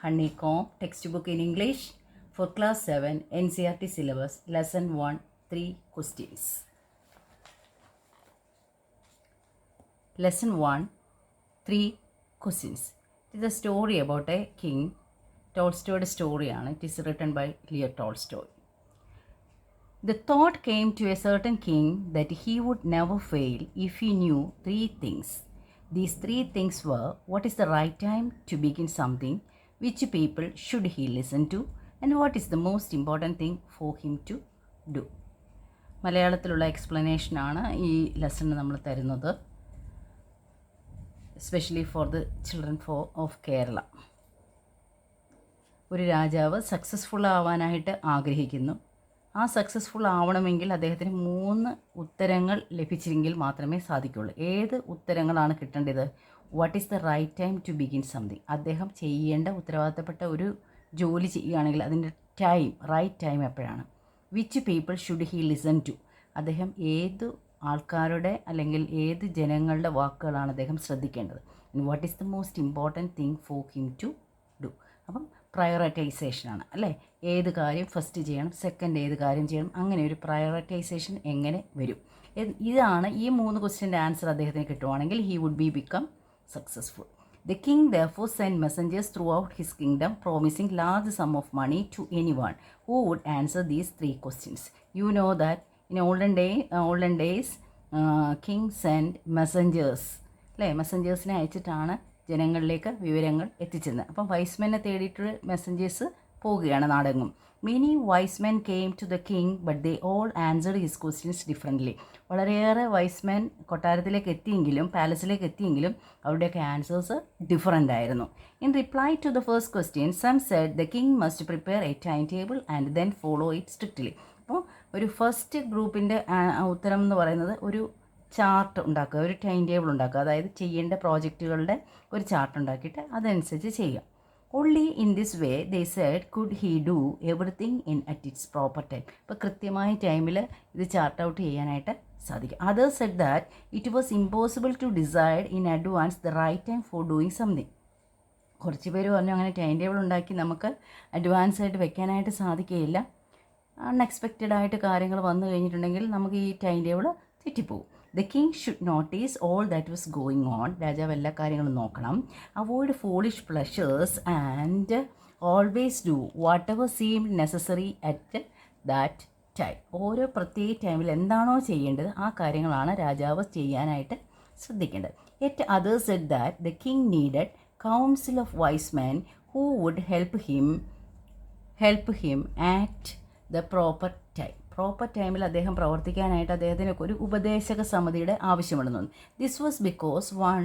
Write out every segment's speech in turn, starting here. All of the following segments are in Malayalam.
Honeycomb textbook in English for class 7 NCERT syllabus lesson 1 3 questions. Lesson 1 3 questions. It is a story about a king. Tolstoy's story ആണ്. It is written by Leo Tolstoy. The thought came to a certain king that he would never fail if he knew three things. These three things were: what is the right time to begin something, which people should he listen to, and what is the most important thing for him to do. മലയാളത്തിലുള്ള എക്സ്പ്ലനേഷനാണ് ഈ ലെസണിന് നമ്മൾ തരുന്നത്, especially for the children of Kerala. ഒരു രാജാവ് സക്സസ്ഫുൾ ആവാനായിട്ട് ആഗ്രഹിക്കുന്നു. ആ സക്സസ്ഫുൾ ആവണമെങ്കിൽ അദ്ദേഹത്തിന് 3 ഉത്തരങ്ങൾ ലഭിച്ചെങ്കിൽ മാത്രമേ സാധിക്കുകയുള്ളൂ. ഏത് ഉത്തരങ്ങളാണ് കിട്ടേണ്ടത്? What is the right time to begin something. അദ്ദേഹം ചെയ്യേണ്ട ഉത്തരവാദിത്തപ്പെട്ട ഒരു ജോലി ചെയ്യുകയാണെങ്കിൽ അതിൻ്റെ റൈറ്റ് ടൈം എപ്പോഴാണ്? Which people should he listen to. അദ്ദേഹം ഏത് ആൾക്കാരുടെ അല്ലെങ്കിൽ ഏത് ജനങ്ങളുടെ വാക്കുകളാണ് അദ്ദേഹം ശ്രദ്ധിക്കേണ്ടത്. What is the most important thing for him to do. അപ്പം പ്രയോറിറ്റൈസേഷനാണ് അല്ലേ. ഏത് കാര്യം ഫസ്റ്റ് ചെയ്യണം, സെക്കൻഡ് ഏത് കാര്യം ചെയ്യണം, അങ്ങനെ ഒരു പ്രയോറിറ്റൈസേഷൻ എങ്ങനെ വരും? ഇതാണ് ഈ 3 ക്വസ്റ്റ്യൻ്റെ ആൻസർ അദ്ദേഹത്തിന് കിട്ടുവാണെങ്കിൽ he would become successful. The king therefore sent messengers throughout his kingdom promising large sum of money to anyone who would answer these 3 questions. You know that in olden days king sent messengers അല്ലേ. മെസ്സഞ്ചേഴ്സിനെ അയച്ചിട്ടാണ് ജനങ്ങളിലേക്ക് വിവരങ്ങൾ എത്തിച്ചിരുന്നത്. അപ്പം വൈസ്മെനെ തേടിയിട്ട് മെസ്സഞ്ചേഴ്സ് പോവുകയാണ് നാടെങ്ങും. Many wise men came to the king but they all answered his questions differently. വളരെയേറെ വൈസ്മെൻ കൊട്ടാരത്തിലേക്ക് എത്തിയെങ്കിലും പാലസിലേക്ക് എത്തിയെങ്കിലും അവരുടെയൊക്കെ ആൻസേഴ്സ് ഡിഫറൻ്റ് ആയിരുന്നു. In reply to the first question some said the king must prepare a time table and then follow it strictly. അപ്പോൾ ഒരു ഫസ്റ്റ് ഗ്രൂപ്പിൻ്റെ ഉത്തരം എന്ന് പറയുന്നത് ഒരു ചാർട്ട് ഉണ്ടാക്കുക, ഒരു ടൈം ടേബിൾ ഉണ്ടാക്കുക, അതായത് ചെയ്യേണ്ട പ്രോജക്റ്റുകളുടെ ഒരു ചാർട്ട് ഉണ്ടാക്കിയിട്ട് അതനുസരിച്ച് ചെയ്യുക. Only in this way they said could he do everything at its proper time. ഇപ്പോൾ കൃത്യമായ ടൈമിൽ ഇത് ചാർട്ട് ഔട്ട് ചെയ്യാനായിട്ട് സാധിക്കും. Others said that it was impossible to decide in advance the right time for doing something. കുറച്ച് പേര് പറഞ്ഞു അങ്ങനെ ടൈം ടേബിൾ ഉണ്ടാക്കി നമുക്ക് അഡ്വാൻസ് ആയിട്ട് വെക്കാനായിട്ട് സാധിക്കുകയില്ല. അൺഎക്സ്പെക്റ്റഡ് ആയിട്ട് കാര്യങ്ങൾ വന്നു കഴിഞ്ഞിട്ടുണ്ടെങ്കിൽ നമുക്ക് ഈ ടൈം ടേബിൾ തെറ്റിപ്പോകും. The king should notice all that was going on. രാജാവ് എല്ലാ കാര്യങ്ങളും നോക്കണം. Avoid foolish pleasures and always do whatever seem necessary at that time. ഓരോ പ്രത്യേക ടൈമിൽ എന്താണോ ചെയ്യേണ്ടത് ആ കാര്യങ്ങളാണ് രാജാവ് ചെയ്യാനായിട്ട് ശ്രദ്ധിക്കേണ്ടത്. Yet others said that the king needed council of wise men who would help him at the proper time. Proper ടൈമിൽ അദ്ദേഹം പ്രവർത്തിക്കാനായിട്ട് അദ്ദേഹത്തിന് ഒരു ഉപദേശക സമിതിയുടെ ആവശ്യമുണ്ടെന്ന്. This was because one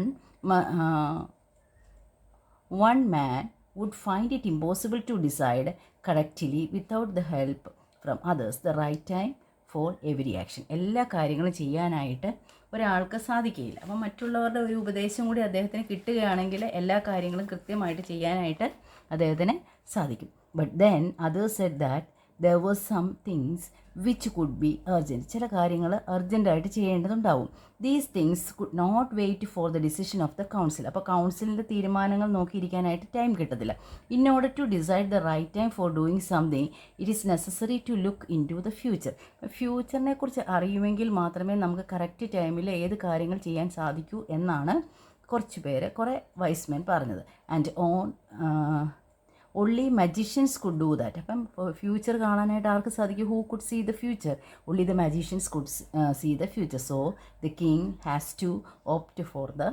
man would find it impossible to decide correctly without the help from others the right time for every action. എല്ലാ കാര്യങ്ങളും ചെയ്യാനായിട്ട് ഒരാൾക്ക് സാധിക്കുകയില്ല. അപ്പം മറ്റുള്ളവരുടെ ഒരു ഉപദേശം കൂടി അദ്ദേഹത്തിന് കിട്ടുകയാണെങ്കിൽ എല്ലാ കാര്യങ്ങളും കൃത്യമായിട്ട് ചെയ്യാനായിട്ട് അദ്ദേഹത്തിന് സാധിക്കും. But then others said that there were some things which could be urgent. ചില കാര്യങ്ങൾ അർജൻറ്റായിട്ട് ചെയ്യേണ്ടതുണ്ടാവും. These things could not wait for the decision of the council. അപ്പോൾ കൗൺസിലിൻ്റെ തീരുമാനങ്ങൾ നോക്കിയിരിക്കാനായിട്ട് ടൈം കിട്ടത്തില്ല. In order to decide the right time for doing something it is necessary to look into the future. ഫ്യൂച്ചറിനെ കുറിച്ച് അറിയുമെങ്കിൽ മാത്രമേ നമുക്ക് കറക്റ്റ് ടൈമിൽ ഏത് കാര്യങ്ങൾ ചെയ്യാൻ സാധിക്കൂ എന്നാണ് കുറേ വൈസ്മെൻ പറഞ്ഞത്. And only magicians could do that. അപ്പം ഫ്യൂച്ചർ കാണാനായിട്ട് ആർക്ക് സാധിക്കും? who could see the future? only the magicians could see the future. So the king has to opt for the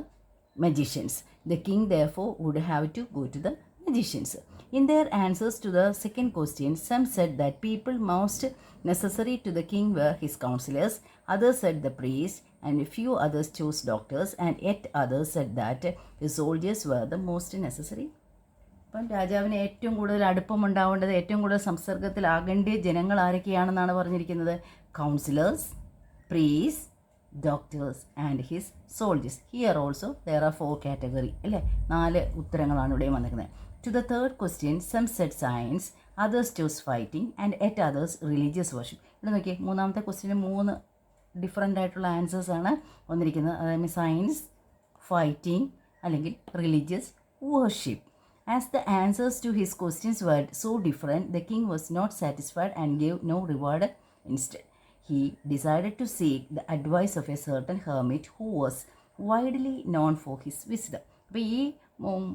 magicians. The king therefore would have to go to the magicians. In their answers to the second question, some said that people most necessary to the king were his counselors, others said the priests, and a few others chose doctors, and yet others said that the soldiers were the most necessary. അപ്പം രാജാവിന് ഏറ്റവും കൂടുതൽ അടുപ്പമുണ്ടാവേണ്ടത്, ഏറ്റവും കൂടുതൽ സംസർഗത്തിലാകേണ്ട ജനങ്ങൾ ആരൊക്കെയാണെന്നാണ് പറഞ്ഞിരിക്കുന്നത്? Councillors, priests, doctors and his soldiers. Here also there are 4 category അല്ലേ. 4 ഉത്തരങ്ങളാണ് ഇവിടെ വന്നിരിക്കുന്നത്. To the third question some said science, others choose fighting and yet others religious worship. ഇവിടെ നോക്കിയേ, മൂന്നാമത്തെ ക്വസ്റ്റ്യന് 3 ഡിഫറെൻ്റ് ആയിട്ടുള്ള ആൻസേഴ്സാണ് വന്നിരിക്കുന്നത്. അതായത് സയൻസ്, ഫൈറ്റിംഗ് അല്ലെങ്കിൽ religious worship. As the answers to his questions were so different, the king was not satisfied and gave no reward. Instead, he decided to seek the advice of a certain hermit who was widely known for his wisdom. അപ്പോൾ ഈ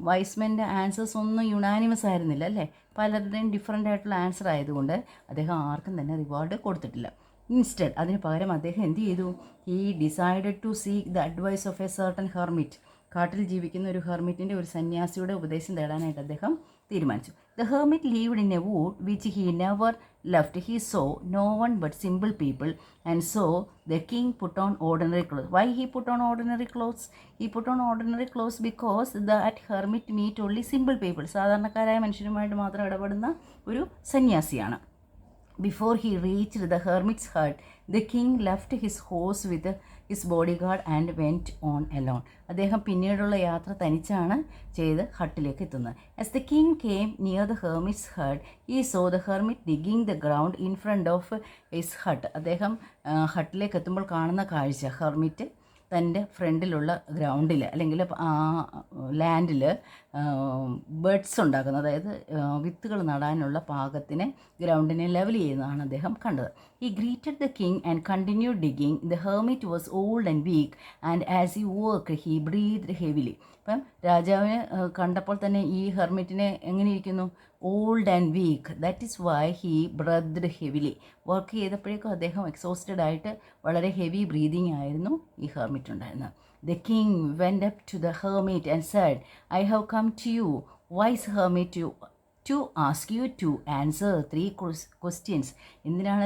വൈസ്മെൻ്റെ ആൻസേഴ്സ് ഒന്നും യുണാനിമസ് ആയിരുന്നില്ല അല്ലേ, പലരുടെയും ഡിഫറെൻ്റ് ആയിട്ടുള്ള ആൻസർ ആയതുകൊണ്ട് അദ്ദേഹം ആർക്കും തന്നെ റിവാർഡ് കൊടുത്തിട്ടില്ല. ഇൻസ്റ്റഡ് അതിന് പകരം അദ്ദേഹം എന്ത് ചെയ്തു? He decided to seek the advice of a certain hermit. കാട്ടിൽ ജീവിക്കുന്ന ഒരു ഹെർമിറ്റിൻ്റെ, ഒരു സന്യാസിയുടെ ഉപദേശം തേടാനായിട്ട് അദ്ദേഹം തീരുമാനിച്ചു. The hermit lived in a wood which he never left. He saw no one but simple people and so the king put on ordinary clothes. Why he put on ordinary clothes? He put on ordinary clothes because that hermit meet only simple people. സാധാരണക്കാരായ മനുഷ്യരുമായിട്ട് മാത്രം ഇടപെടുന്ന ഒരു സന്യാസിയാണ്. Before he reached the hermit's hut, the king left his horse with his bodyguard and went on alone. അദ്ദേഹം പിന്നീടുള്ള യാത്ര തനിച്ചാണ് ചെയ്ത് ഹട്ടിലേക്ക് എത്തുന്നത്. As the king came near the hermit's hut, he saw the hermit digging the ground in front of his hut. അദ്ദേഹം ഹട്ടിലേക്ക് എത്തുമ്പോൾ കാണുന്ന കാഴ്ച, ഹെർമിറ്റ് തൻ്റെ ഫ്രണ്ടിലുള്ള ഗ്രൗണ്ടിൽ അല്ലെങ്കിൽ ലാൻഡിൽ ബഡ്സ് ഉണ്ടാക്കുന്ന, അതായത് വിത്തുകൾ നടാനുള്ള പാകത്തിന് ഗ്രൗണ്ടിനെ ലെവൽ ചെയ്യുന്നതാണ് അദ്ദേഹം കണ്ടത്. He greeted the king and continue digging. The hermit was old and weak and as he work he breathed heavily. അപ്പം രാജാവിനെ കണ്ടപ്പോൾ തന്നെ ഈ ഹെർമിറ്റിനെ എങ്ങനെ ഇരിക്കുന്നു? Old and weak. That is why he breathed heavily. Work ചെയ്തപ്പോഴേക്കും അദ്ദേഹം എക്സോസ്റ്റഡ് ആയിട്ട് വളരെ ഹെവി ബ്രീതിങ് ആയിരുന്നു ഈ ഹെർമിറ്റ് ഉണ്ടായിരുന്നത്. The king went up to the hermit and said, I have come to you, wise hermit, to ask you to answer 3 questions. എന്തിനാണ്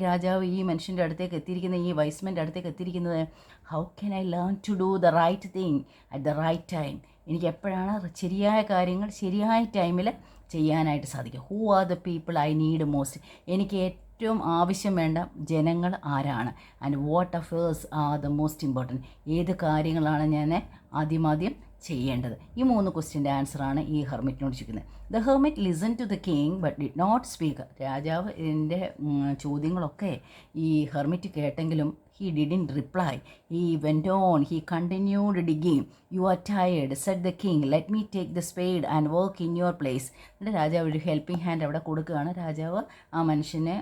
രാജാവ് ഈ മനുഷ്യൻ്റെ അടുത്തേക്ക് എത്തിയിരിക്കുന്നത്, ഈ വൈസ്മെൻ്റെ അടുത്തേക്ക് എത്തിയിരിക്കുന്നത്? How can I learn to do the right thing at the right time? എനിക്ക് എപ്പോഴാണ് ശരിയായ കാര്യങ്ങൾ ശരിയായ ടൈമിൽ ചെയ്യാനായിട്ട് സാധിക്കുക? Who are the people I need most? എനിക്ക് ഏറ്റവും ആവശ്യം വേണ്ട ജനങ്ങൾ ആരാണ്? And what affairs are the most important? ഏത് കാര്യങ്ങളാണ് ഞാൻ ആദ്യം ചെയ്യേണ്ടത്? ഈ 3 ക്വസ്റ്റ്യൻ്റെ ആൻസറാണ് ഈ ഹെർമിറ്റിനോട് ചോദിക്കുന്നത്. The hermit listen to the king but did not speak. രാജാവ് ഇതിൻ്റെ ചോദ്യങ്ങളൊക്കെ ഈ ഹെർമിറ്റ് കേട്ടെങ്കിലും he didn't reply. He went on. He continued digging. You are tired, said the king. Let me take the spade and work in your place. എന്നിട്ട് രാജാവ് ഒരു ഹെൽപ്പിംഗ് ഹാൻഡ് അവിടെ കൊടുക്കുകയാണ്. രാജാവ് ആ മനുഷ്യനെ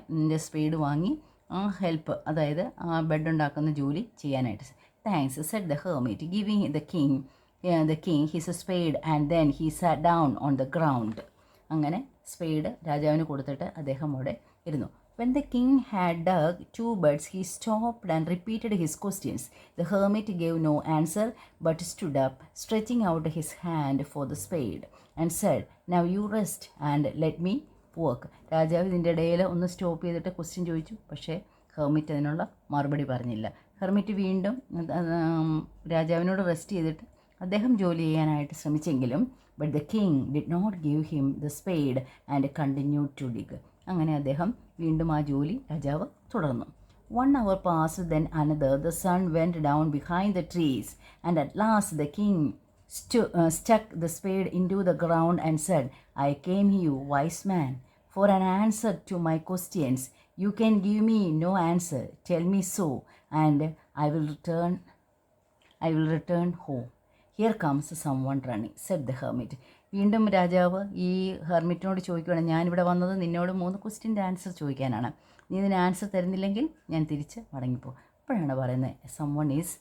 സ്പേഡ് വാങ്ങി ആ ഹെൽപ്പ്, അതായത് ആ ബെഡ് ഉണ്ടാക്കുന്ന ജോലി ചെയ്യാനായിട്ട്. Thanks, said the hermit, giving the king his spade and then he sat down on the ground. അങ്ങനെ സ്പേഡ് രാജാവിന് കൊടുത്തിട്ട് അദ്ദേഹം അവിടെ ഇരുന്നു. When the king had dug 2 beds, he stopped and repeated his questions. The hermit gave no answer but stood up, stretching out his hand for the spade, and said, now you rest and let me work. രാജാവ് ഇതിൻ്റെ ഇടയിൽ ഒന്ന് സ്റ്റോപ്പ് ചെയ്തിട്ട് ക്വസ്റ്റ്യൻ ചോദിച്ചു. പക്ഷേ ഹെർമിറ്റ് അതിനുള്ള മറുപടി പറഞ്ഞില്ല. ഹെർമിറ്റ് വീണ്ടും രാജാവിനോട് റെസ്റ്റ് ചെയ്തിട്ട് അദ്ദേഹം ജോലി ചെയ്യാനായിട്ട് ശ്രമിച്ചെങ്കിലും but the king did not give him the spade and continued to dig. അങ്ങനെ അദ്ദേഹം വീണ്ടും ആ ജോലി രാജാവ് തുടർന്നു. 1 hour passed, then another. The sun went down behind the trees, and at last the king stuck the spade into the ground and said, I came here, wise man, for an answer to my questions. You can give me no answer. Tell me so, and I will return home. Here comes someone running, said the hermit. വീണ്ടും രാജാവ് ഈ ഹെർമിറ്റിനോട് ചോദിക്കുകയാണ്, ഞാനിവിടെ വന്നത് നിന്നോട് 3 ക്വസ്റ്റ്യൻ്റെ ആൻസർ ചോദിക്കാനാണ്. നീ ഇതിന് ആൻസർ തരുന്നില്ലെങ്കിൽ ഞാൻ തിരിച്ച് മടങ്ങിപ്പോകും. അപ്പോഴാണ് പറയുന്നത് someone is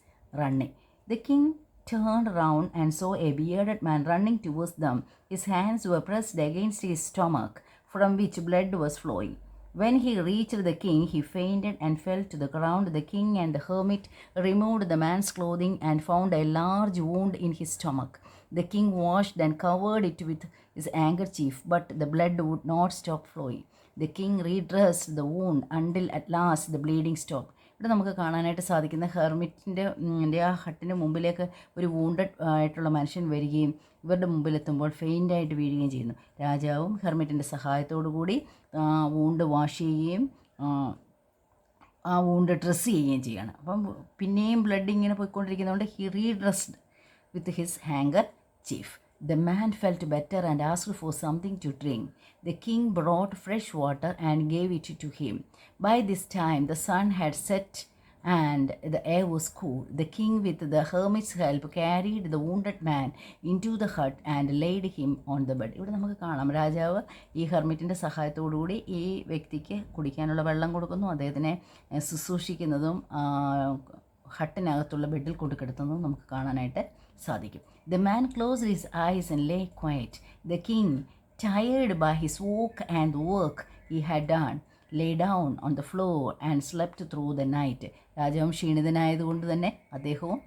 running. The king turned round and saw a bearded man running towards them. His hands were pressed against his stomach, from which blood was flowing. When he reached the king, he fainted and fell to the ground. The king and the hermit removed the man's clothing and found a large wound in his stomach. The king washed and covered it with his handkerchief, but the blood would not stop flowing. The king redressed the wound until at last the bleeding stopped. ഇവിടെ നമുക്ക് കാണാനായിട്ട് സാധിക്കുന്ന ഹെർമിറ്റിൻ്റെ ആ ഹട്ടിൻ്റെ മുമ്പിലേക്ക് ഒരു വൂണ്ടഡ് ആയിട്ടുള്ള മനുഷ്യൻ വരികയും ഇവരുടെ മുമ്പിലെത്തുമ്പോൾ ഫെയിൻ്റായിട്ട് വീഴുകയും ചെയ്യുന്നു. രാജാവും ഹെർമിറ്റിൻ്റെ സഹായത്തോടു കൂടി വൂണ്ട് വാഷ് ചെയ്യുകയും ആ വൂണ്ട് ഡ്രസ്സ് ചെയ്യുകയും ചെയ്യുകയാണ്. അപ്പം പിന്നെയും ബ്ലഡ് ഇങ്ങനെ പോയിക്കൊണ്ടിരിക്കുന്നതുകൊണ്ട് he redressed with his handkerchief. The man felt better and asked for something to drink. The king brought fresh water and gave it to him. By this time the sun had set and the air was cool. The king, with the hermit's help, carried the wounded man into the hut and laid him on the bed. ഇവിടെ നമുക്ക് കാണാം, രാജാവ് ഈ ഹെർമിറ്റിൻ്റെ സഹായത്തോടുകൂടി ഈ വ്യക്തിക്ക് കുടിക്കാനുള്ള വെള്ളം കൊടുക്കുന്നു, അദ്ദേഹത്തിനെ ശുശ്രൂഷിക്കുന്നതും ഹട്ടിനകത്തുള്ള ബെഡിൽ കൊണ്ടുകിടത്തുന്നതും നമുക്ക് കാണാനായിട്ട് സാധിക്കും. The man closed his eyes and lay quiet. The king, tired by his walk and work he had done, lay down on the floor and slept through the night. രാജാവും ക്ഷീണിതനായതുകൊണ്ട് തന്നെ അദ്ദേഹവും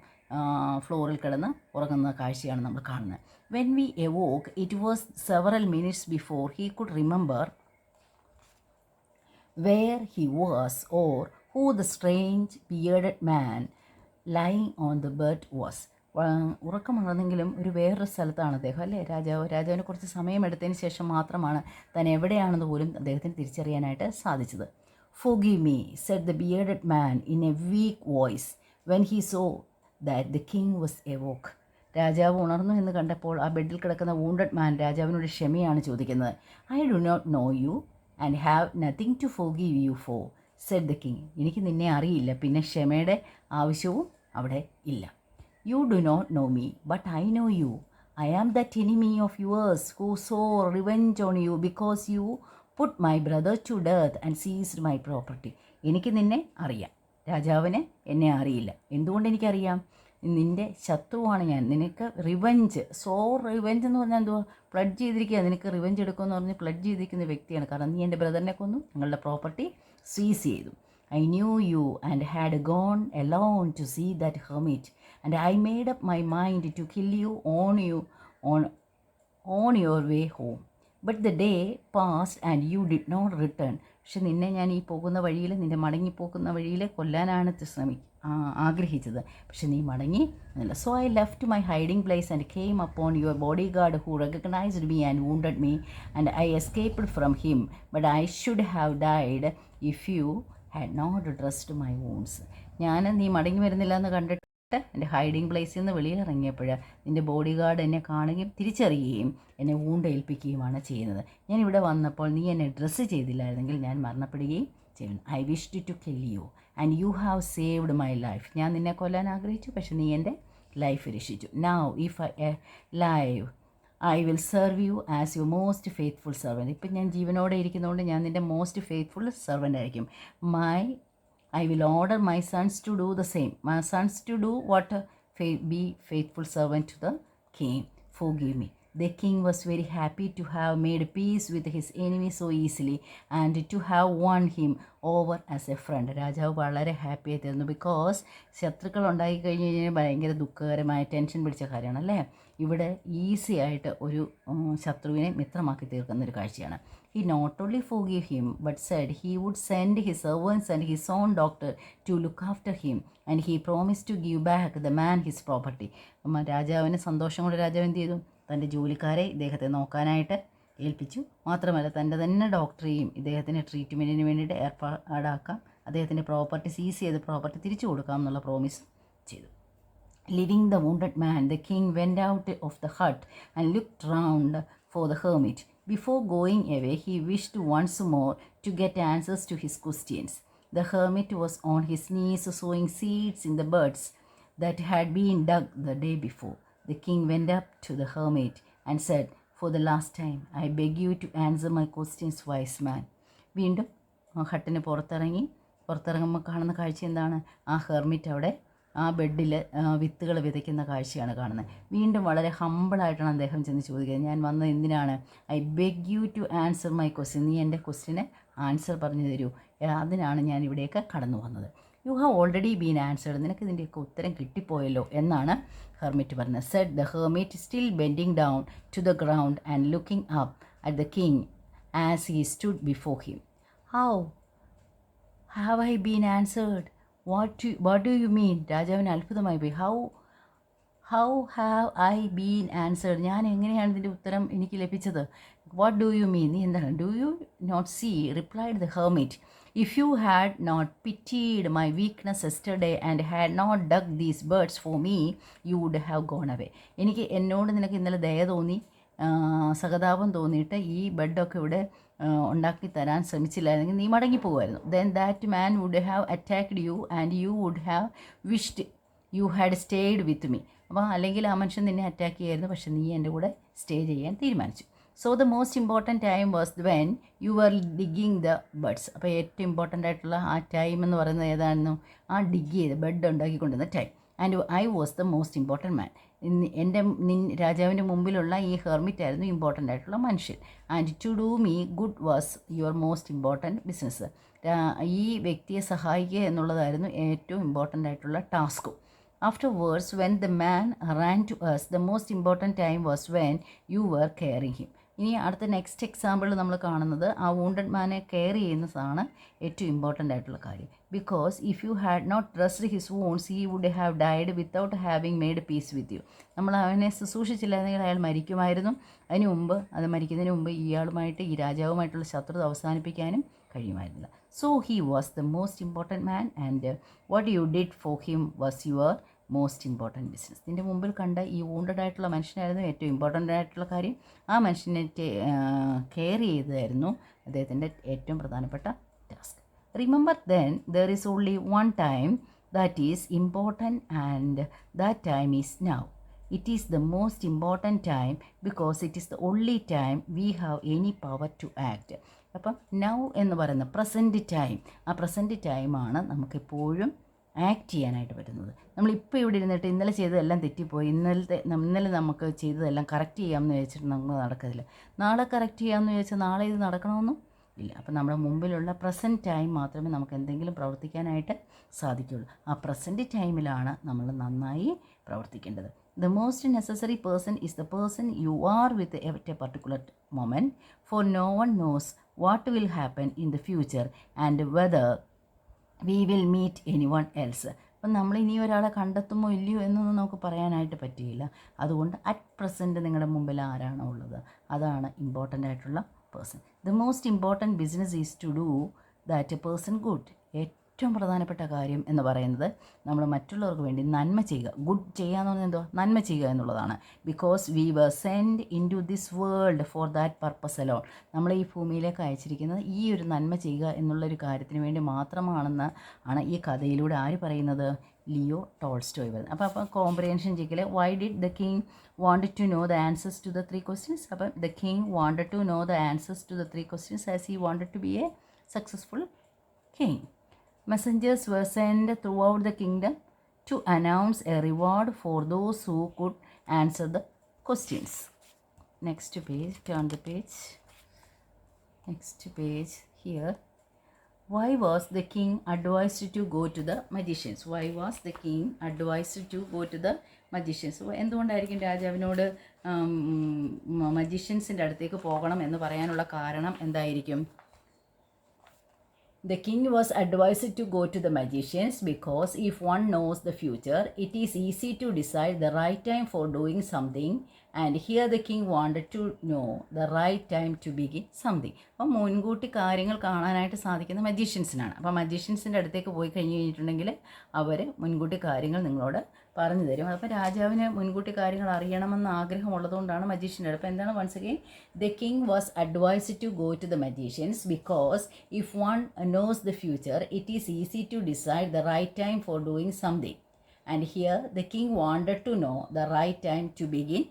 ഫ്ലോറിൽ കിടന്ന് ഉറങ്ങുന്ന കാഴ്ചയാണ് നമ്മൾ കാണുന്നത്. When we awoke, it was several minutes before he could remember where he was or who the strange bearded man lying on the bed was. ഉറക്കമുണ്ടെങ്കിലും ഒരു വേറൊരു സ്ഥലത്താണ് അദ്ദേഹം, അല്ലേ? രാജാവിന് കുറച്ച് സമയമെടുത്തതിന് ശേഷം മാത്രമാണ് താൻ എവിടെയാണെന്ന് പോലും അദ്ദേഹത്തിന് തിരിച്ചറിയാനായിട്ട് സാധിച്ചത്. "Forgive me," said the bearded man in a weak voice when he saw that the king was awoke. രാജാവ് ഉണർന്നു എന്ന് കണ്ടപ്പോൾ ആ ബെഡിൽ കിടക്കുന്ന വൂണ്ടഡ് മാൻ രാജാവിനോട് ക്ഷമയാണ് ചോദിക്കുന്നത്. "I do not know you and have nothing to forgive you for," said the king. എനിക്ക് നിന്നെ അറിയില്ല, പിന്നെ ക്ഷമയുടെ ആവശ്യവും അവിടെ ഇല്ല. "You do not know me, but I know you. I am that enemy of yours who swore revenge on you because you put my brother to death and seized my property." എനിക്ക് നിന്നെ അറിയാം, രാജാവിന് എന്നെ അറിയില്ല. എന്തുകൊണ്ട് എനിക്കറിയാം? നിൻ്റെ ശത്രുവാണ് ഞാൻ. നിനക്ക് റിവെഞ്ച്, റിവെഞ്ച് എന്ന് പറഞ്ഞാൽ എന്തുവാ? പ്ലഡ് ചെയ്തിരിക്കുക. നിനക്ക് റിവെഞ്ച് എടുക്കുമെന്ന് പറഞ്ഞ് പ്ലഡ് ചെയ്തിരിക്കുന്ന വ്യക്തിയാണ്. കാരണം നീ എൻ്റെ ബ്രദറിനെ കൊന്നു, നിങ്ങളുടെ പ്രോപ്പർട്ടി സീസ് ചെയ്തു. "I knew you and had gone alone to see that hermit, and I made up my mind to kill you on your way home. But the day passed and you did not return." പക്ഷെ നിന്നെ ഞാൻ ഈ പോകുന്ന വഴിയിൽ, നിൻ്റെ മടങ്ങിപ്പോകുന്ന വഴിയിൽ കൊല്ലാനാണ് ആഗ്രഹിച്ചത്, പക്ഷെ നീ മടങ്ങി എന്നില്ല. "So I left my hiding place and came upon your bodyguard who recognized me and wounded me, and I escaped from him. But I should have died if you had not dressed my wounds." ഞാൻ നീ മടങ്ങി വരുന്നില്ല എന്ന് കണ്ടിട്ട് എൻ്റെ ഹൈഡിങ് പ്ലേസിൽ നിന്ന് വെളിയിലിറങ്ങിയപ്പോൾ നിൻ്റെ ബോഡി ഗാർഡ് എന്നെ കാണുകയും തിരിച്ചറിയുകയും എന്നെ വൂണ്ടേൽപ്പിക്കുകയുമാണ് ചെയ്യുന്നത്. ഞാൻ ഇവിടെ വന്നപ്പോൾ നീ എന്നെ ഡ്രസ്സ് ചെയ്തില്ലായിരുന്നെങ്കിൽ ഞാൻ മരണപ്പെടുകയും ചെയ്യുന്നു. "I wished to kill you and you have saved my life." ഞാൻ നിന്നെ കൊല്ലാൻ ആഗ്രഹിച്ചു, പക്ഷെ നീ എൻ്റെ ലൈഫ് രക്ഷിച്ചു. "Now if I live, I will serve you as your most faithful servant." ഇപ്പം ഞാൻ ജീവനോടെ ഇരിക്കുന്നതുകൊണ്ട് ഞാൻ നിൻ്റെ മോസ്റ്റ് ഫെയ്ത്ത്ഫുൾ സെർവൻ്റ് ആയിരിക്കും. I will order my sons to do the same. My sons to do what? Be faithful servant to the king. Forgive me. The king was very happy to have made peace with his enemy so easily and to have won him over as a friend. രാജാവ് വളരെ ഹാപ്പി ആയിത്തീർന്നു. ബിക്കോസ് ശത്രുക്കൾ ഉണ്ടായി കഴിഞ്ഞ് കഴിഞ്ഞാൽ ഭയങ്കര ദുഃഖകരമായ ടെൻഷൻ പിടിച്ച കാര്യമാണ്, അല്ലേ? ഇവിടെ ഈസി ആയിട്ട് ഒരു ശത്രുവിനെ മിത്രമാക്കി തീർക്കുന്ന ഒരു കാഴ്ചയാണ്. He not only forgave him but said he would send his servants and his own doctor to look after him, and he promised to give back the man his property. രാജാവിന് സന്തോഷം കൊണ്ട് രാജാവ് എന്ത് ചെയ്തു? തൻ്റെ ജോലിക്കാരെ ഇദ്ദേഹത്തെ നോക്കാനായിട്ട് ഏൽപ്പിച്ചു. മാത്രമല്ല തൻ്റെ തന്നെ ഡോക്ടറെയും ഇദ്ദേഹത്തിന് ട്രീറ്റ്മെൻറ്റിന് വേണ്ടിയിട്ട് ഏർപ്പാടാക്കാം, അദ്ദേഹത്തിൻ്റെ പ്രോപ്പർട്ടി സീസ് ചെയ്ത് പ്രോപ്പർട്ടി തിരിച്ചു കൊടുക്കാം എന്നുള്ള പ്രോമിസ് ചെയ്തു. Leaving the wounded man, the king went out of the hut and looked round for the hermit. Before going away, he wished once more to get answers to his questions. The hermit was on his knees sowing seeds in the buds that had been dug the day before. The king went up to the hermit and said, "For the last time, I beg you to answer my questions, wise man." വീണ്ടും ഹട്ടിന് പുറത്തിറങ്ങുമ്പോൾ കാണുന്ന കാഴ്ച എന്താണ്? ആ ഹെർമിറ്റ് അവിടെ ആ ബെഡിൽ വിത്തുകൾ വിതയ്ക്കുന്ന കാഴ്ചയാണ് കാണുന്നത്. വീണ്ടും വളരെ ഹമ്പിളായിട്ടാണ് അദ്ദേഹം ചെന്ന് ചോദിക്കുന്നത്, ഞാൻ വന്നത് എന്തിനാണ്? "I beg you to answer my question." നീ എൻ്റെ ക്വസ്റ്റിന് ആൻസർ പറഞ്ഞു തരൂ, അതിനാണ് ഞാൻ ഇവിടേക്ക് കടന്നു വന്നത്. "You have already been answered." നിനക്ക് ഇതിൻ്റെയൊക്കെ ഉത്തരം കിട്ടിപ്പോയല്ലോ എന്നാണ് ഹെർമിറ്റ് പറഞ്ഞത്. Said the hermit, still bending down to the ground and looking up at the king as he stood before him. "How have I been answered? What do you mean?" രാജാവിന് അത്ഭുതമായി പോയി. How have I been answered? ഞാൻ എങ്ങനെയാണ് ഇതിൻ്റെ ഉത്തരം എനിക്ക് ലഭിച്ചത്? "What do you mean?" നീ എന്താണ്? "Do you not see," replied the hermit, "if you had not pitied my weakness yesterday and had not dug these birds for me, you would have gone away." എന്നോട് നിനക്ക് ഇന്നലെ ദയ തോന്നി സഹതാപം തോന്നിയിട്ട് ഈ ബെഡൊക്കെ ഇവിടെ ഉണ്ടാക്കി തരാൻ ശ്രമിച്ചില്ലായിരുന്നെങ്കിൽ നീ മടങ്ങിപ്പോകുമായിരുന്നു. Then that man would have attacked you and you would have wished you had stayed with me. അപ്പോൾ അല്ലെങ്കിൽ ആ മനുഷ്യൻ നിന്നെ അറ്റാക്ക് ചെയ്യായിരുന്നു, പക്ഷെ നീ എൻ്റെ കൂടെ സ്റ്റേ ചെയ്യാൻ തീരുമാനിച്ചു. So the most important time was when you are digging the buds. അപ്പോൾ ഏറ്റവും ഇമ്പോർട്ടൻ്റ് ആയിട്ടുള്ള ആ ടൈം എന്ന് പറയുന്നത് ഏതായിരുന്നു? ആ ഡിഗ് ചെയ്ത് ബെഡ് ഉണ്ടാക്കിക്കൊണ്ടിരുന്ന time. And I was the most important man. എൻ്റെ രാജാവിൻ്റെ മുമ്പിലുള്ള ഈ ഹെർമിറ്റ് ആയിരുന്നു ഇമ്പോർട്ടൻ്റ് ആയിട്ടുള്ള മനുഷ്യൻ. And to do me good was your most important business. ഈ വ്യക്തിയെ സഹായിക്കുക എന്നുള്ളതായിരുന്നു ഏറ്റവും ഇമ്പോർട്ടൻ്റ് ആയിട്ടുള്ള ടാസ്കും. Afterwards, when the man ran to us, the most important time was when you were carrying him. ഇനി അടുത്ത നെക്സ്റ്റ് എക്സാമ്പിൾ നമ്മൾ കാണുന്നത് ആ വൂണ്ടഡ് മാനെ കെയർ ചെയ്യുന്നതാണ് ഏറ്റവും ഇമ്പോർട്ടൻ്റ് ആയിട്ടുള്ള കാര്യം. Because if you had not dressed his wounds he would have died without having made peace with you. നമ്മൾ അവനെ ശുശ്രൂഷിച്ചില്ലായിരുന്നെങ്കിൽ അയാൾ മരിക്കുമായിരുന്നു. മരിക്കുന്നതിന് മുമ്പ് ഇയാളുമായിട്ട്, ഈ രാജാവുമായിട്ടുള്ള ശത്രുത അവസാനിപ്പിക്കാനും കഴിയുമായിരുന്നില്ല. So he was the most important man and what you did for him was your most important business. ഇതിൻ്റെ മുമ്പിൽ കണ്ട ഈ വൂണ്ടഡ് ആയിട്ടുള്ള മനുഷ്യനായിരുന്നു ഏറ്റവും ഇമ്പോർട്ടൻ്റ് ആയിട്ടുള്ള കാര്യം. ആ മനുഷ്യനെ കെയർ ചെയ്തതായിരുന്നു അദ്ദേഹത്തിൻ്റെ ഏറ്റവും പ്രധാനപ്പെട്ട task. Remember then there is only one time that is important and that time is now. It is the most important time because it is the only time we have any power to act. അപ്പം നൗ എന്ന് പറയുന്ന പ്രസൻറ്റ് ടൈം, ആ പ്രസൻറ്റ് ടൈമാണ് നമുക്കെപ്പോഴും ആക്ട് ചെയ്യാനായിട്ട് പറ്റുന്നത്. നമ്മളിപ്പോൾ ഇവിടെ ഇരുന്നിട്ട് ഇന്നലെ ചെയ്തതെല്ലാം തെറ്റിപ്പോയി, ഇന്നലെ നമുക്ക് ചെയ്തതെല്ലാം കറക്റ്റ് ചെയ്യാമെന്ന് ചോദിച്ചിട്ട് നമുക്ക് നടക്കത്തില്ല. നാളെ കറക്റ്റ് ചെയ്യാമെന്ന് ചോദിച്ചാൽ നാളെ ഇത് നടക്കണമെന്നും ഇല്ല. അപ്പം നമ്മുടെ മുമ്പിലുള്ള പ്രസൻറ്റ് ടൈം മാത്രമേ നമുക്ക് എന്തെങ്കിലും പ്രവർത്തിക്കാനായിട്ട് സാധിക്കുകയുള്ളൂ. ആ പ്രസൻറ്റ് ടൈമിലാണ് നമ്മൾ നന്നായി പ്രവർത്തിക്കേണ്ടത്. The most necessary person is the person you are with at a particular moment, for no one knows what will happen in the future and whether we will meet anyone else. അപ്പം നമ്മൾ ഇനി ഒരാളെ കണ്ടെത്തുമോ ഇല്ലയോ എന്നൊന്നും നമുക്ക് പറയാനായിട്ട് പറ്റുകയില്ല. അതുകൊണ്ട് അറ്റ് പ്രസൻറ്റ് നിങ്ങളുടെ മുമ്പിൽ ആരാണോ ഉള്ളത് അതാണ് ഇമ്പോർട്ടൻ്റ് ആയിട്ടുള്ള person. The most important business is to do that a person good. ഏറ്റവും പ്രധാനപ്പെട്ട കാര്യം എന്ന് പറയുന്നത് നമ്മൾ മറ്റുള്ളവർക്ക് വേണ്ടി നന്മ ചെയ്യുക. ഗുഡ് ചെയ്യുക എന്ന് പറഞ്ഞാൽ എന്തോ? നന്മ ചെയ്യുക എന്നുള്ളതാണ്. Because we were send in to this world for that purpose alone. നമ്മൾ ഈ ഭൂമിയിലേക്ക് അയച്ചിരിക്കുന്നത് ഈ ഒരു നന്മ ചെയ്യുക എന്നുള്ളൊരു കാര്യത്തിന് വേണ്ടി മാത്രമാണെന്ന് ആണ് ഈ കഥയിലൂടെ ആര് പറയുന്നത്? ലിയോ ടോൾസ്റ്റോയ് പറയുന്നത്. അപ്പോൾ കോംപ്രിഹെൻഷൻ ചെയ്യൽ. Why did the king wanted to know the answers to the 3 questions? അപ്പം the king wanted to know the answers to the 3 questions as he wanted to be a successful king. Messengers were sent throughout the kingdom to announce a reward for those who could answer the questions. Next page, turn the page. Next page here. Why was the king advised to go to the magicians? Why was the king advised to go to the magicians? എന്തുകൊണ്ടായിരിക്കും രാജാവിനോട് മജീഷ്യൻസിൻ്റെ അടുത്തേക്ക് പോകണം എന്ന് പറയാനുള്ള കാരണം എന്തായിരിക്കും? The king was advised to go to the magicians because if one knows the future, it is easy to decide the right time for doing something, and here the king wanted to know the right time to begin something. അപ്പോൾ മുൻകൂട്ടി കാര്യങ്ങൾ കാണാനായിട്ട് സാധിക്കുന്ന മജീഷ്യൻസിനാണ്. അപ്പോൾ മജീഷ്യൻസിൻ്റെ അടുത്തേക്ക് പോയി കഴിഞ്ഞിട്ടുണ്ടെങ്കിൽ അവർ മുൻകൂട്ടി കാര്യങ്ങൾ നിങ്ങളോട് പറഞ്ഞു തരും. അപ്പോൾ രാജാവിന് മുൻകൂട്ടി കാര്യങ്ങൾ അറിയണമെന്ന് ആഗ്രഹമുള്ളതുകൊണ്ടാണ് മജീഷ്യൻ്റെ അടുത്ത്. അപ്പോൾ എന്താണ്? Once again the king was advised to go to the magicians because if one knows the future, it is easy to decide the right time for doing something. And here the king wanted to know the right time to begin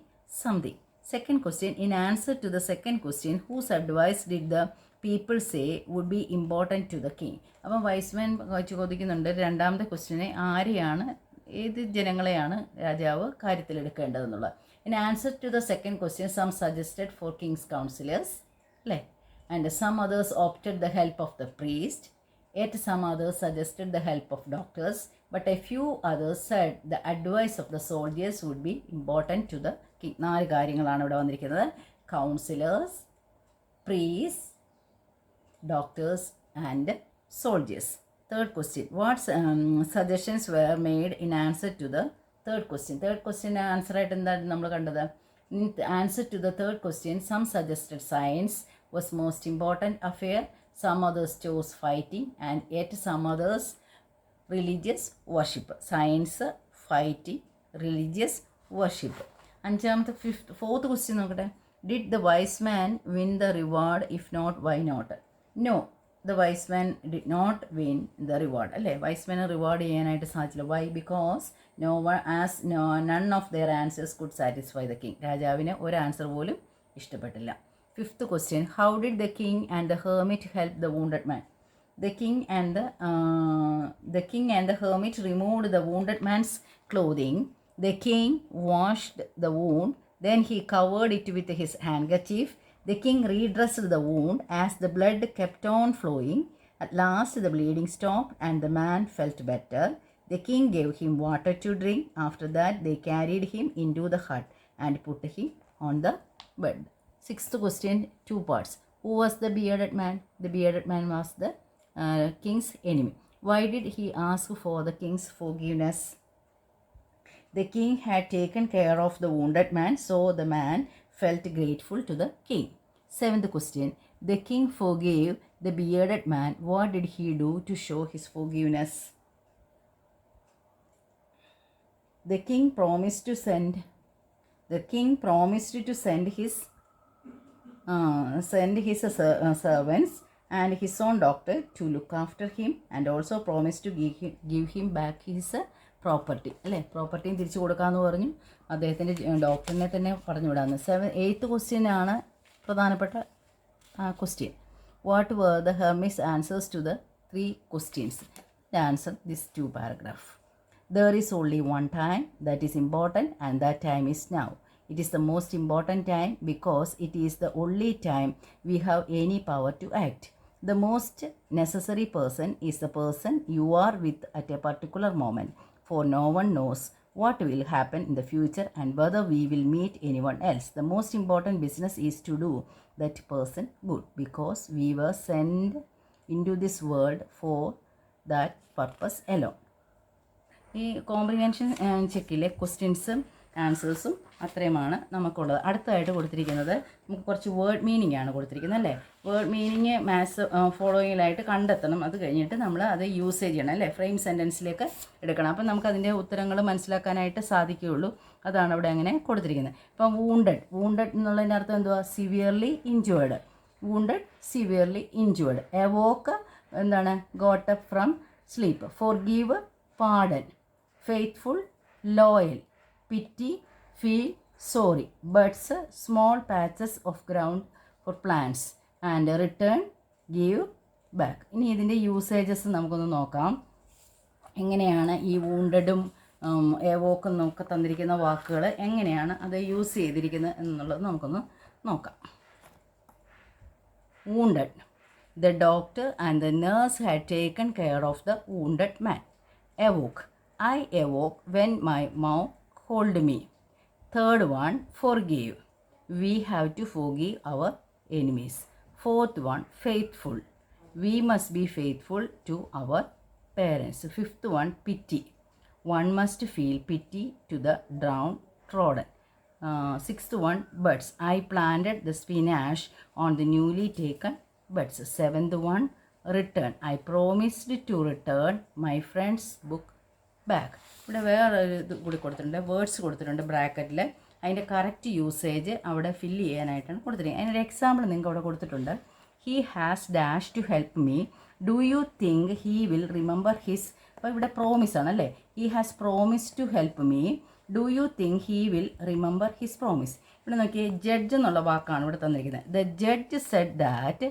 something. Second question, in answer to the second question, whose advice did the people say would be important to the king? അപ്പം വൈസ്മാൻ ചോദിക്കുന്നുണ്ട് രണ്ടാമത്തെ ക്വസ്റ്റ്യനെ ആരെയാണ്, ഏത് ജനങ്ങളെയാണ് രാജാവ് കാര്യത്തിലെടുക്കേണ്ടതെന്നുള്ളത്. In answer to the second question, some suggested for king's counselors, അല്ലേ? And some others opted the help of the priest, yet some others suggested the help of doctors, but a few others said the advice of the soldiers would be important to the king. 4 കാര്യങ്ങളാണ് ഇവിടെ വന്നിരിക്കുന്നത്. Counsellors, priests, doctors and soldiers. Third question, what suggestions were made in answer to the third question? Third question answer ആയിട്ട് എന്താണ് നമ്മൾ കണ്ടത്? In answer to the third question, some suggested science was most important affair, some others chose fighting, and yet some others religious worship. Science, fighting, religious worship. അഞ്ചാമത്തെ fourth question നോക്കട്ടെ. Did the wise man win the reward? If not, why not? No, the wise man did not win the reward. അല്ലേ, വൈസ് മാനെ റിവാർഡ് ചെയ്യാനായിട്ട് സാധിച്ചില്ല. Why? Because none of their answers could satisfy the king. രാജാവിന് ഒരു ആൻസർ പോലും ഇഷ്ടപ്പെട്ടില്ല. Fifth question, how did the king and the hermit help the wounded man? The king and the hermit removed the wounded man's clothing. The king washed the wound. Then he covered it with his handkerchief. The king redressed the wound as the blood kept on flowing. At last the bleeding stopped and the man felt better. The king gave him water to drink. After that they carried him into the hut and put him on the bed. Sixth question, two parts. Who was the bearded man? The bearded man was the king's enemy. Why did he ask for the king's forgiveness? The king had taken care of the wounded man, so the man felt grateful to the king. Seventh question, the king forgave the bearded man. What did he do to show his forgiveness? The king promised to send his servants and his own doctor to look after him, and also promised to give him back his property. അല്ലേ, പ്രോപ്പർട്ടിയും തിരിച്ചു കൊടുക്കാമെന്ന് പറഞ്ഞു. അദ്ദേഹത്തിൻ്റെ ഡോക്ടറിനെ തന്നെ പറഞ്ഞു വിടാമെന്ന്. എയ്ത്ത് ക്വസ്റ്റ്യനാണ് പ്രധാനപ്പെട്ട question. What were the hermit's answers to the three questions? Answer this two paragraph. There is only one time that is important, and that time is now. It is the most important time because it is the only time we have any power to act. The most necessary person is the person you are with at a particular moment, for no one knows what will happen in the future and whether we will meet anyone else. The most important business is to do that person good, because we were sent into this world for that purpose alone. ഈ കോംപ്രിഹെൻഷൻ ചെക്കിലെ ക്വസ്റ്റ്യൻസും ആൻസേഴ്സും അത്രയുമാണ് നമുക്കുള്ളത്. അടുത്തതായിട്ട് കൊടുത്തിരിക്കുന്നത് നമുക്ക് കുറച്ച് വേർഡ് മീനിങ് ആണ് കൊടുത്തിരിക്കുന്നത്. അല്ലേ, വേർഡ് മീനിങ് മാത്സ് ഫോളോയിങ്ങിലായിട്ട് കണ്ടെത്തണം. അത് കഴിഞ്ഞിട്ട് നമ്മൾ അത് യൂസേജ് ചെയ്യണം. അല്ലേ, ഫ്രെയിം സെൻറ്റൻസിലേക്ക് എടുക്കണം. അപ്പം നമുക്ക് അതിൻ്റെ ഉത്തരങ്ങൾ മനസ്സിലാക്കാനായിട്ട് സാധിക്കുകയുള്ളൂ. അതാണ് അവിടെ അങ്ങനെ കൊടുത്തിരിക്കുന്നത്. ഇപ്പം വൂണ്ടഡ് എന്നുള്ളതിൻ്റെ അർത്ഥം എന്തുവാ? Severely injured. Wounded, severely injured. Awoke എന്താണ്? Got up from sleep. Forgive, pardon. Faithful, loyal. Pity, feel sorry. Buds, small patches of ground for plants. And return, give back. ഇനി ഇതിൻ്റെ യൂസേജസ് നമുക്കൊന്ന് നോക്കാം. എങ്ങനെയാണ് ഈ വൂണ്ടഡും എവോക്കും നമുക്ക് തന്നിരിക്കുന്ന വാക്കുകൾ എങ്ങനെയാണ് അത് യൂസ് ചെയ്തിരിക്കുന്നത് എന്നുള്ളത് നമുക്കൊന്ന് നോക്കാം. Wounded. The doctor and the nurse had taken care of the wounded man. Awoke. I awoke when my mom called me. Third one, forgive. We have to forgive our enemies. Fourth one, faithful. We must be faithful to our parents. Fifth one, pity. One must feel pity to the downtrodden. Sixth one, buds. I planted the spinach on the newly taken buds. Seventh one, return. I promised to return my friend's book back. ഇവിടെ വേറെ ഇത് കൂടി കൊടുത്തിട്ടുണ്ട്, വേർഡ്സ് കൊടുത്തിട്ടുണ്ട് ബ്രാക്കറ്റിൽ. അതിൻ്റെ കറക്റ്റ് യൂസേജ് അവിടെ ഫില്ല് ചെയ്യാനായിട്ടാണ് കൊടുത്തിരിക്കുന്നത്. അതിനൊരു എക്സാമ്പിൾ നിങ്ങൾക്ക് അവിടെ കൊടുത്തിട്ടുണ്ട്. He has dash to help me. Do you think he will remember his? അപ്പോൾ ഇവിടെ പ്രോമിസ് ആണ് അല്ലേ. He has promise to help me. Do you think he will remember his promise? ഇവിടെ നോക്കിയേ, ജഡ്ജ് എന്നുള്ള വാക്കാണ് ഇവിടെ തന്നിരിക്കുന്നത്. The judge said that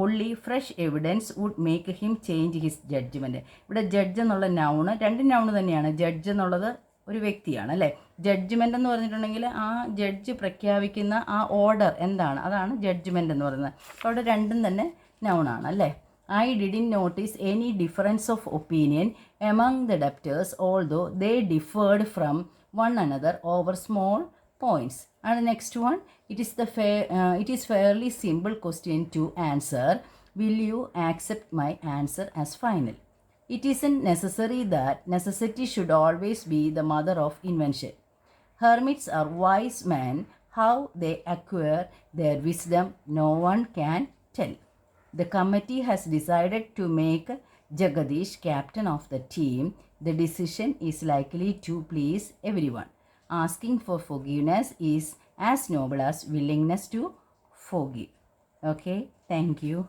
only fresh evidence would make him change his judgement. ഇവിടെ ജഡ്ജ് എന്നുള്ള നൗണ്, രണ്ട് നൗണ് തന്നെയാണ്. ജഡ്ജ് എന്നുള്ളത് ഒരു വ്യക്തിയാണ് അല്ലേ. ജഡ്ജ്മെൻ്റ് എന്ന് പറഞ്ഞിട്ടുണ്ടെങ്കിൽ ആ ജഡ്ജ് പ്രഖ്യാപിക്കുന്ന ആ ഓർഡർ എന്താണ്, അതാണ് ജഡ്ജ്മെൻ്റ് എന്ന് പറയുന്നത്. അപ്പോൾ അവിടെ രണ്ടും തന്നെ നൗണാണ് അല്ലേ. I didn't notice any difference of opinion among the debtors, although they differed from one another over small points. And the next one, it is fairly simple question to answer. Will you accept my answer as final? It isn't necessary that necessity should always be the mother of invention. Hermits are wise men. How they acquire their wisdom, no one can tell. The committee has decided to make Jagadish captain of the team. The decision is likely to please everyone. Asking for forgiveness is as noble as willingness to forgive. Okay, thank you.